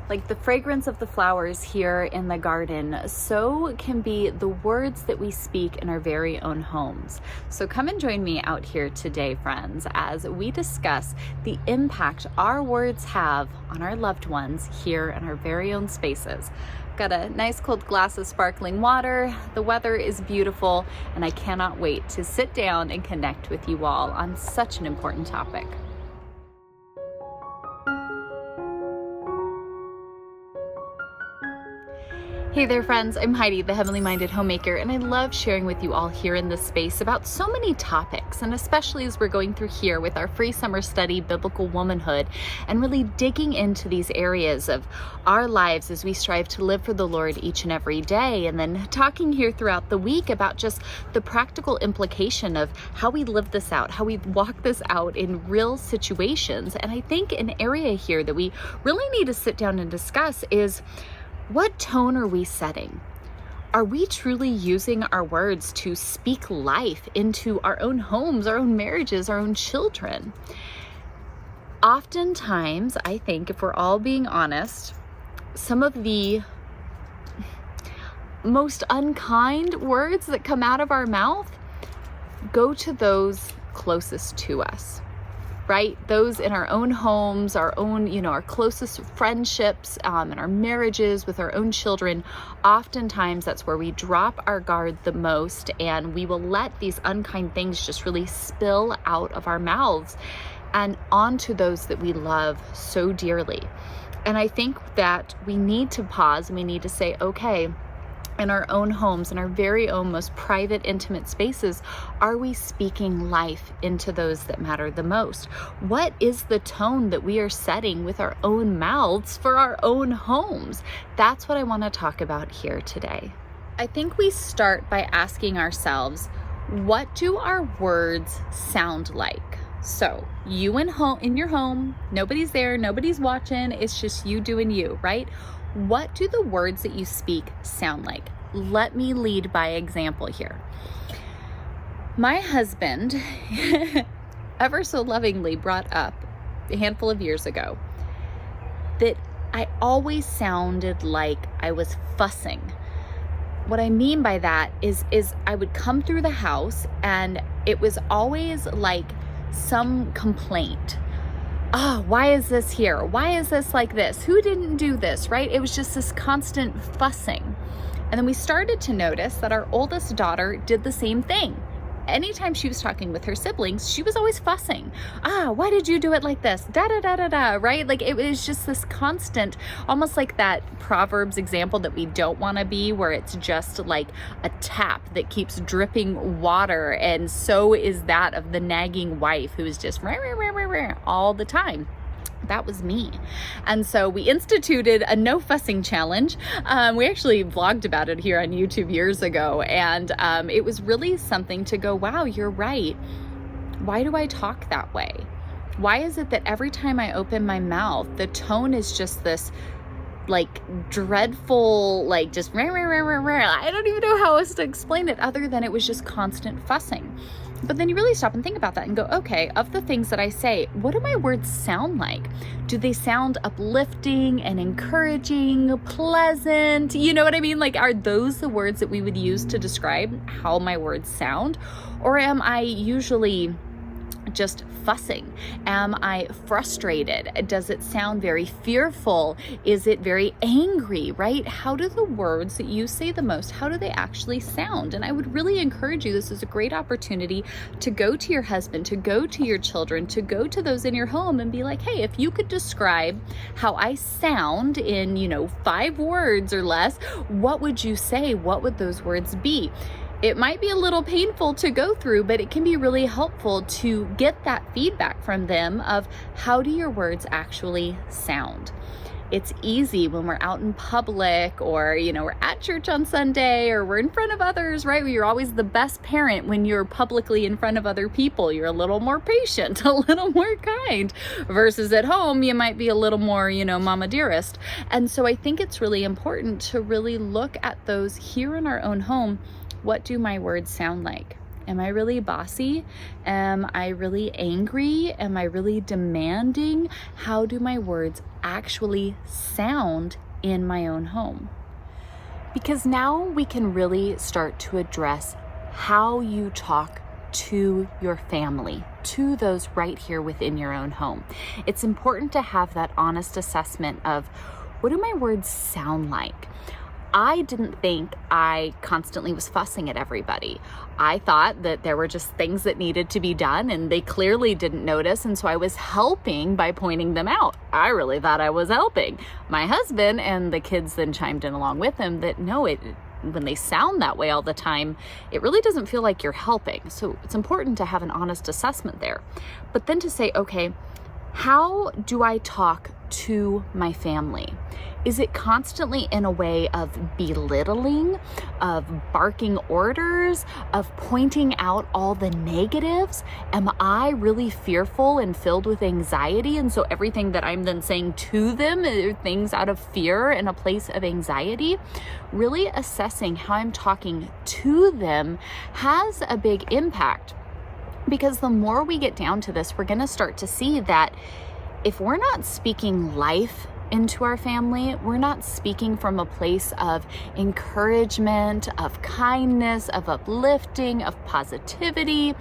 Like the fragrance of the flowers here in the garden, so can be the words that we speak in our very own homes. So come and join me out here today, friends, as we discuss the impact our words have on our loved ones here in our very own spaces. Got a nice cold glass of sparkling water. The weather is beautiful, and I cannot wait to sit down and connect with you all on such an important topic. Hey there, friends. I'm Heidi, the Heavenly Minded Homemaker, and I love sharing with you all here in this space about so many topics, and especially as we're going through here with our free summer study, Biblical Womanhood, and really digging into these areas of our lives as we strive to live for the Lord each and every day, and then talking here throughout the week about just the practical implication of how we live this out, how we walk this out in real situations. And I think an area here that we really need to sit down and discuss is, what tone are we setting? Are we truly using our words to speak life into our own homes, our own marriages, our own children? Oftentimes, I think, if we're all being honest, some of the most unkind words that come out of our mouth go to those closest to us. Right? Those in our own homes, our own, our closest friendships, and our marriages with our own children. Oftentimes that's where we drop our guard the most, and we will let these unkind things just really spill out of our mouths and onto those that we love so dearly. And I think that we need to pause and we need to say, okay, in our own homes, in our very own most private, intimate spaces, are we speaking life into those that matter the most? What is the tone that we are setting with our own mouths for our own homes? That's what I want to talk about here today. I think we start by asking ourselves, what do our words sound like? So you in your home, nobody's there, nobody's watching, it's just you doing you, right? What do the words that you speak sound like? Let me lead by example here. My husband ever so lovingly brought up a handful of years ago that I always sounded like I was fussing. What I mean by that is I would come through the house and it was always like some complaint. Why is this here? Why is this like this? Who didn't do this, right? It was just this constant fussing. And then we started to notice that our oldest daughter did the same thing. Anytime she was talking with her siblings, she was always fussing. Why did you do it like this? Da da da da da, right? Like it was just this constant, almost like that Proverbs example that we don't want to be, where it's just like a tap that keeps dripping water. And so is that of the nagging wife who is just rah, rah, rah, rah, rah, all the time. That was me. And so we instituted a no fussing challenge. We actually vlogged about it here on YouTube years ago. And it was really something to go, wow, you're right. Why do I talk that way? Why is it that every time I open my mouth, the tone is just this like dreadful, like just rah, rah, rah, rah, rah. I don't even know how else to explain it other than it was just constant fussing. But then you really stop and think about that and go, okay, of the things that I say, what do my words sound like? Do they sound uplifting and encouraging, pleasant? You know what I mean? Like, are those the words that we would use to describe how my words sound? Or am I usually just fussing? Am I frustrated? Does it sound very fearful? Is it very angry, right? How do the words that you say the most, how do they actually sound? And I would really encourage you, this is a great opportunity to go to your husband, to go to your children, to go to those in your home and be like, hey, if you could describe how I sound in, 5 words or less, what would you say? What would those words be? It might be a little painful to go through, but it can be really helpful to get that feedback from them of how do your words actually sound. It's easy when we're out in public or, we're at church on Sunday or we're in front of others, right? You're always the best parent when you're publicly in front of other people. You're a little more patient, a little more kind, versus at home, you might be a little more, mama dearest. And so I think it's really important to really look at those here in our own home. What do my words sound like? Am I really bossy? Am I really angry? Am I really demanding? How do my words actually sound in my own home? Because now we can really start to address how you talk to your family, to those right here within your own home. It's important to have that honest assessment of, what do my words sound like? I didn't think I constantly was fussing at everybody. I thought that there were just things that needed to be done and they clearly didn't notice, and so I was helping by pointing them out. I really thought I was helping. My husband and the kids then chimed in along with him that no, when they sound that way all the time, it really doesn't feel like you're helping. So it's important to have an honest assessment there. But then to say, okay, how do I talk to my family? Is it constantly in a way of belittling, of barking orders, of pointing out all the negatives? Am I really fearful and filled with anxiety? And so everything that I'm then saying to them are things out of fear and a place of anxiety? Really assessing how I'm talking to them has a big impact. Because the more we get down to this, we're going to start to see that if we're not speaking life into our family, we're not speaking from a place of encouragement, of kindness, of uplifting, of positivity,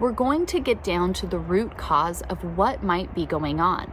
we're going to get down to the root cause of what might be going on.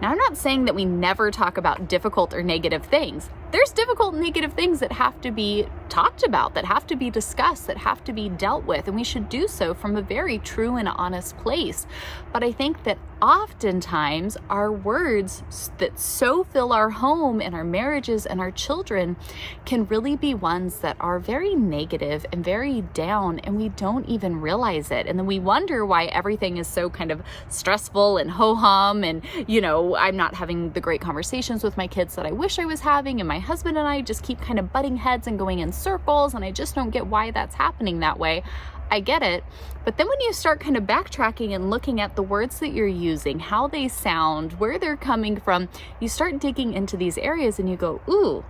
Now, I'm not saying that we never talk about difficult or negative things. There's difficult and negative things that have to be talked about, that have to be discussed, that have to be dealt with, and we should do so from a very true and honest place. But I think that oftentimes our words that so fill our home and our marriages and our children can really be ones that are very negative and very down, and we don't even realize it. And then we wonder why everything is so kind of stressful and ho-hum, and I'm not having the great conversations with my kids that I wish I was having, and my husband and I just keep kind of butting heads and going in circles, and I just don't get why that's happening that way. I get it. But then when you start kind of backtracking and looking at the words that you're using, how they sound, where they're coming from, you start digging into these areas and you go, ooh,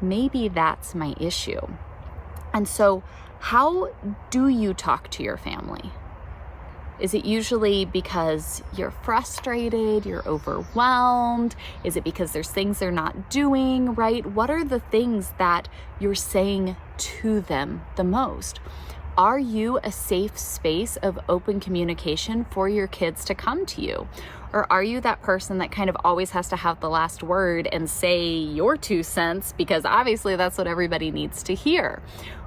maybe that's my issue. And so how do you talk to your family? Is it usually because you're frustrated, you're overwhelmed? Is it because there's things they're not doing right? What are the things that you're saying to them the most? Are you a safe space of open communication for your kids to come to you? Or are you that person that kind of always has to have the last word and say your 2 cents because obviously that's what everybody needs to hear?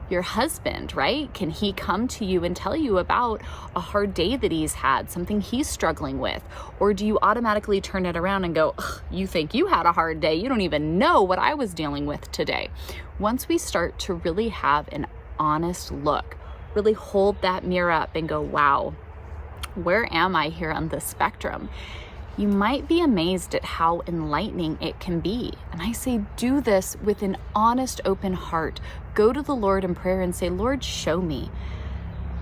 Your husband, right? Can he come to you and tell you about a hard day that he's had, something he's struggling with? Or do you automatically turn it around and go, you think you had a hard day? You don't even know what I was dealing with today. Once we start to really have an honest look, really hold that mirror up and go, wow, where am I here on this spectrum? You might be amazed at how enlightening it can be. And I say, do this with an honest, open heart. Go to the Lord in prayer and say, Lord, show me.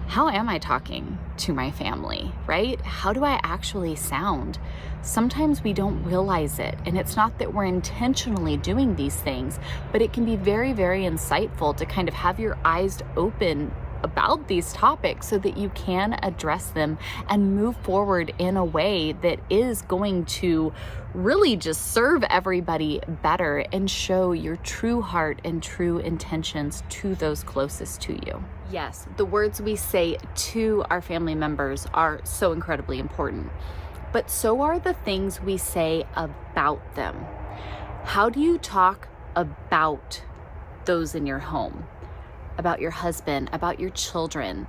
How am I talking to my family, right? How do I actually sound? Sometimes we don't realize it. And it's not that we're intentionally doing these things, but it can be very, very insightful to kind of have your eyes open about these topics so that you can address them and move forward in a way that is going to really just serve everybody better and show your true heart and true intentions to those closest to you. Yes, the words we say to our family members are so incredibly important, but so are the things we say about them. How do you talk about those in your home? About your husband, about your children,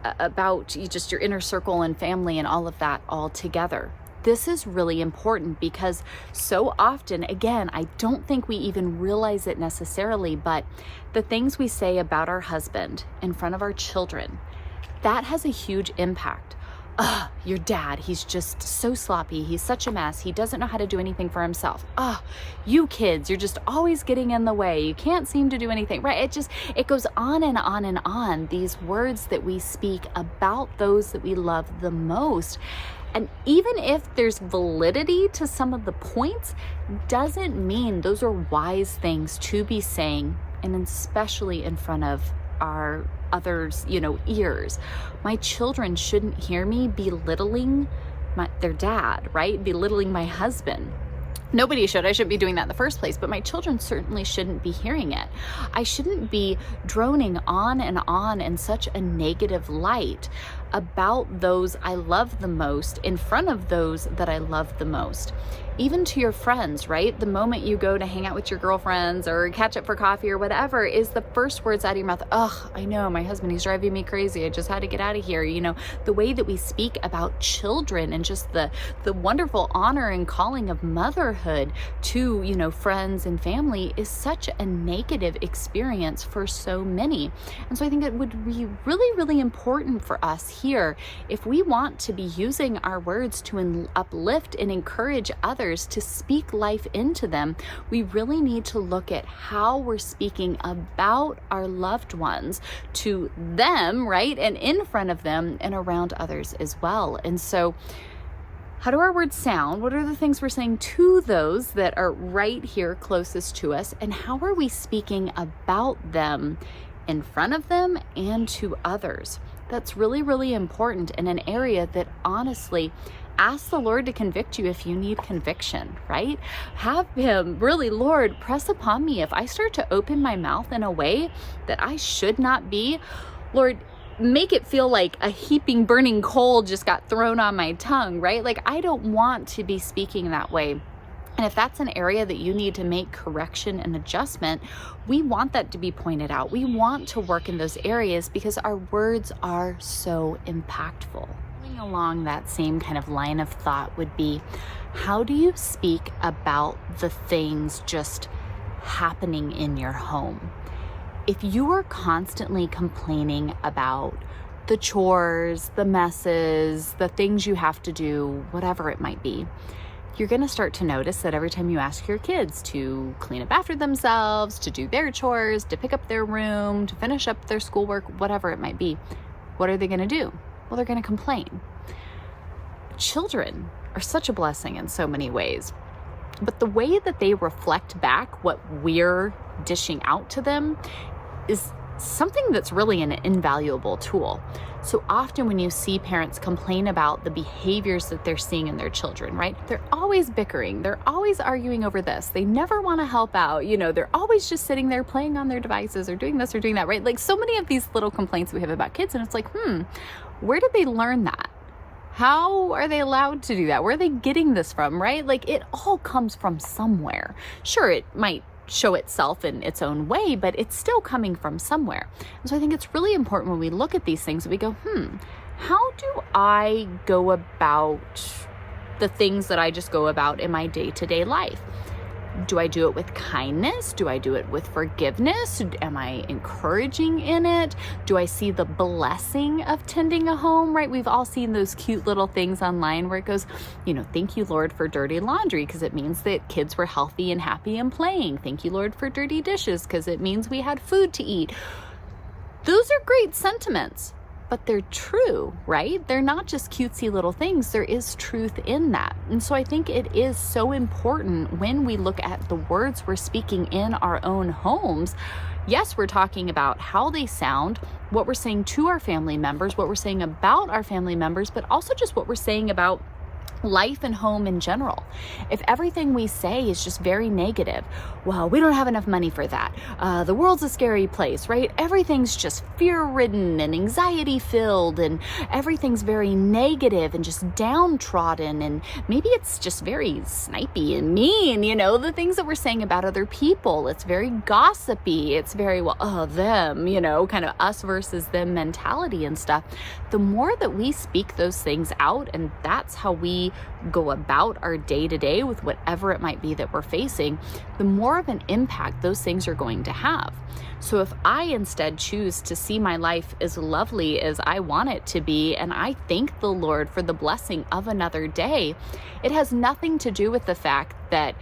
about just your inner circle and family and all of that all together. This is really important because so often, again, I don't think we even realize it necessarily, but the things we say about our husband in front of our children, that has a huge impact. Your dad, he's just so sloppy. He's such a mess. He doesn't know how to do anything for himself. You kids, you're just always getting in the way. You can't seem to do anything, right? It goes on and on and on. These words that we speak about those that we love the most. And even if there's validity to some of the points, doesn't mean those are wise things to be saying, and especially in front of our others, ears. My children shouldn't hear me belittling their dad, right? Belittling my husband. Nobody should. I shouldn't be doing that in the first place, but my children certainly shouldn't be hearing it. I shouldn't be droning on in such a negative light about those I love the most in front of those that I love the most. Even to your friends, right? The moment you go to hang out with your girlfriends or catch up for coffee or whatever, is the first words out of your mouth, ugh, I know my husband, he's driving me crazy. I just had to get out of here. You know, the way that we speak about children and just the wonderful honor and calling of motherhood to, you know, friends and family is such a negative experience for so many. And so I think it would be really, really important for us here, if we want to be using our words to uplift and encourage others to speak life into them, we really need to look at how we're speaking about our loved ones to them, right? And in front of them and around others as well. And so how do our words sound? What are the things we're saying to those that are right here closest to us? And how are we speaking about them in front of them and to others? That's really, really important, in an area that honestly, ask the Lord to convict you if you need conviction, right? Have Him really, Lord, press upon me. If I start to open my mouth in a way that I should not be, Lord, make it feel like a heaping burning coal just got thrown on my tongue, right? Like, I don't want to be speaking that way. And if that's an area that you need to make correction and adjustment, we want that to be pointed out. We want to work in those areas because our words are so impactful. Going along that same kind of line of thought would be, how do you speak about the things just happening in your home? If you are constantly complaining about the chores, the messes, the things you have to do, whatever it might be, you're going to start to notice that every time you ask your kids to clean up after themselves, to do their chores, to pick up their room, to finish up their schoolwork, whatever it might be, what are they going to do? Well, they're going to complain. Children are such a blessing in so many ways, but the way that they reflect back what we're dishing out to them is something that's really an invaluable tool. So often when you see parents complain about the behaviors that they're seeing in their children, right? They're always bickering. They're always arguing over this. They never want to help out. You know, they're always just sitting there playing on their devices or doing this or doing that, right? Like so many of these little complaints we have about kids, and it's like, where did they learn that? How are they allowed to do that? Where are they getting this from, right? Like it all comes from somewhere. Sure, it might show itself in its own way, but it's still coming from somewhere. And so I think it's really important when we look at these things, we go, how do I go about the things that I just go about in my day-to-day life? Do I do it with kindness? Do I do it with forgiveness? Am I encouraging in it? Do I see the blessing of tending a home, right? We've all seen those cute little things online where it goes, thank you, Lord, for dirty laundry, because it means that kids were healthy and happy and playing. Thank you, Lord, for dirty dishes, because it means we had food to eat. Those are great sentiments, but they're true, right? They're not just cutesy little things. There is truth in that. And so I think it is so important when we look at the words we're speaking in our own homes. Yes, we're talking about how they sound, what we're saying to our family members, what we're saying about our family members, but also just what we're saying about life and home in general. If everything we say is just very negative, well, we don't have enough money for that. The world's a scary place, right? Everything's just fear-ridden and anxiety-filled, and everything's very negative and just downtrodden, and maybe it's just very snipey and mean, the things that we're saying about other people. It's very gossipy. It's very, them, kind of us versus them mentality and stuff. The more that we speak those things out, and that's how we go about our day-to-day with whatever it might be that we're facing, the more of an impact those things are going to have. So if I instead choose to see my life as lovely as I want it to be, and I thank the Lord for the blessing of another day, it has nothing to do with the fact that,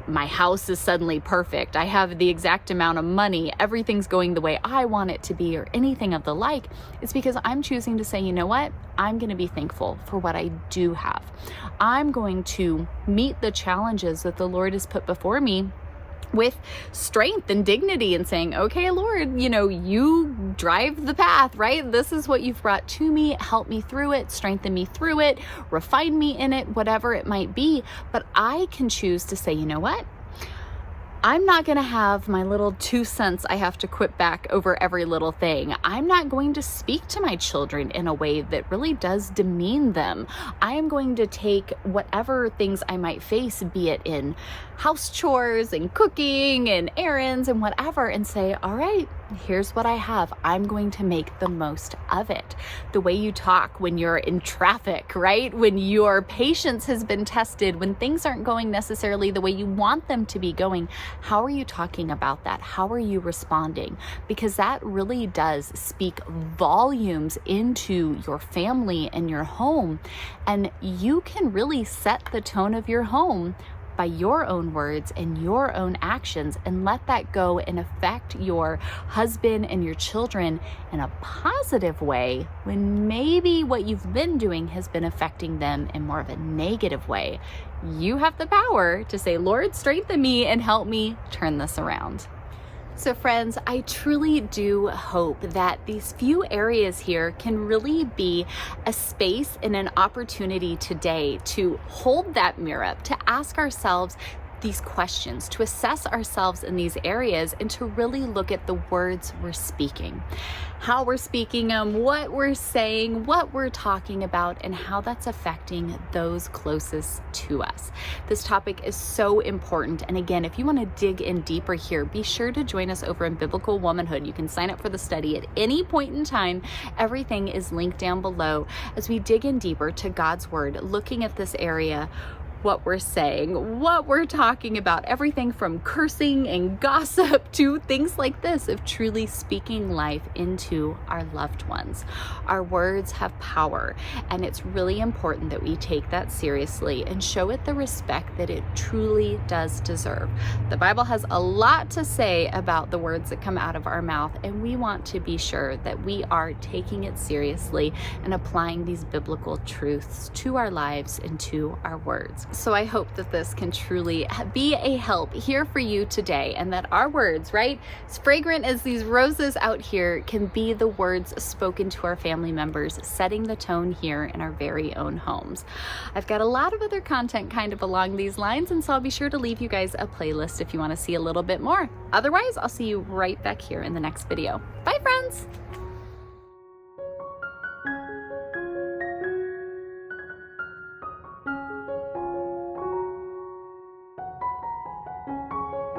my house is suddenly perfect. I have the exact amount of money. Everything's going the way I want it to be, or anything of the like. It's because I'm choosing to say, you know what? I'm going to be thankful for what I do have. I'm going to meet the challenges that the Lord has put before me with strength and dignity and saying, okay, Lord, you drive the path, right? This is what you've brought to me. Help me through it, strengthen me through it, refine me in it, whatever it might be. But I can choose to say, you know what? I'm not going to have my little 2 cents I have to quit back over every little thing. I'm not going to speak to my children in a way that really does demean them. I am going to take whatever things I might face, be it in house chores and cooking and errands and whatever, and say, all right, here's what I have. I'm going to make the most of it. The way you talk when you're in traffic, right? When your patience has been tested, when things aren't going necessarily the way you want them to be going, how are you talking about that? How are you responding? Because that really does speak volumes into your family and your home. And you can really set the tone of your home by your own words and your own actions, and let that go and affect your husband and your children in a positive way when maybe what you've been doing has been affecting them in more of a negative way. You have the power to say, Lord, strengthen me and help me turn this around. So friends, I truly do hope that these few areas here can really be a space and an opportunity today to hold that mirror up, to ask ourselves these questions, to assess ourselves in these areas, and to really look at the words we're speaking, how we're speaking them, what we're saying, what we're talking about, and how that's affecting those closest to us. This topic is so important. And again, if you want to dig in deeper here, be sure to join us over in Biblical Womanhood. You can sign up for the study at any point in time. Everything is linked down below as we dig in deeper to God's Word, looking at this area, what we're saying, what we're talking about, everything from cursing and gossip to things like this of truly speaking life into our loved ones. Our words have power, and it's really important that we take that seriously and show it the respect that it truly does deserve. The Bible has a lot to say about the words that come out of our mouth, and we want to be sure that we are taking it seriously and applying these biblical truths to our lives and to our words. So I hope that this can truly be a help here for you today, and that our words, right, as fragrant as these roses out here, can be the words spoken to our family members, setting the tone here in our very own homes. I've got a lot of other content kind of along these lines, and so I'll be sure to leave you guys a playlist if you want to see a little bit more. Otherwise, I'll see you right back here in the next video. Bye, friends.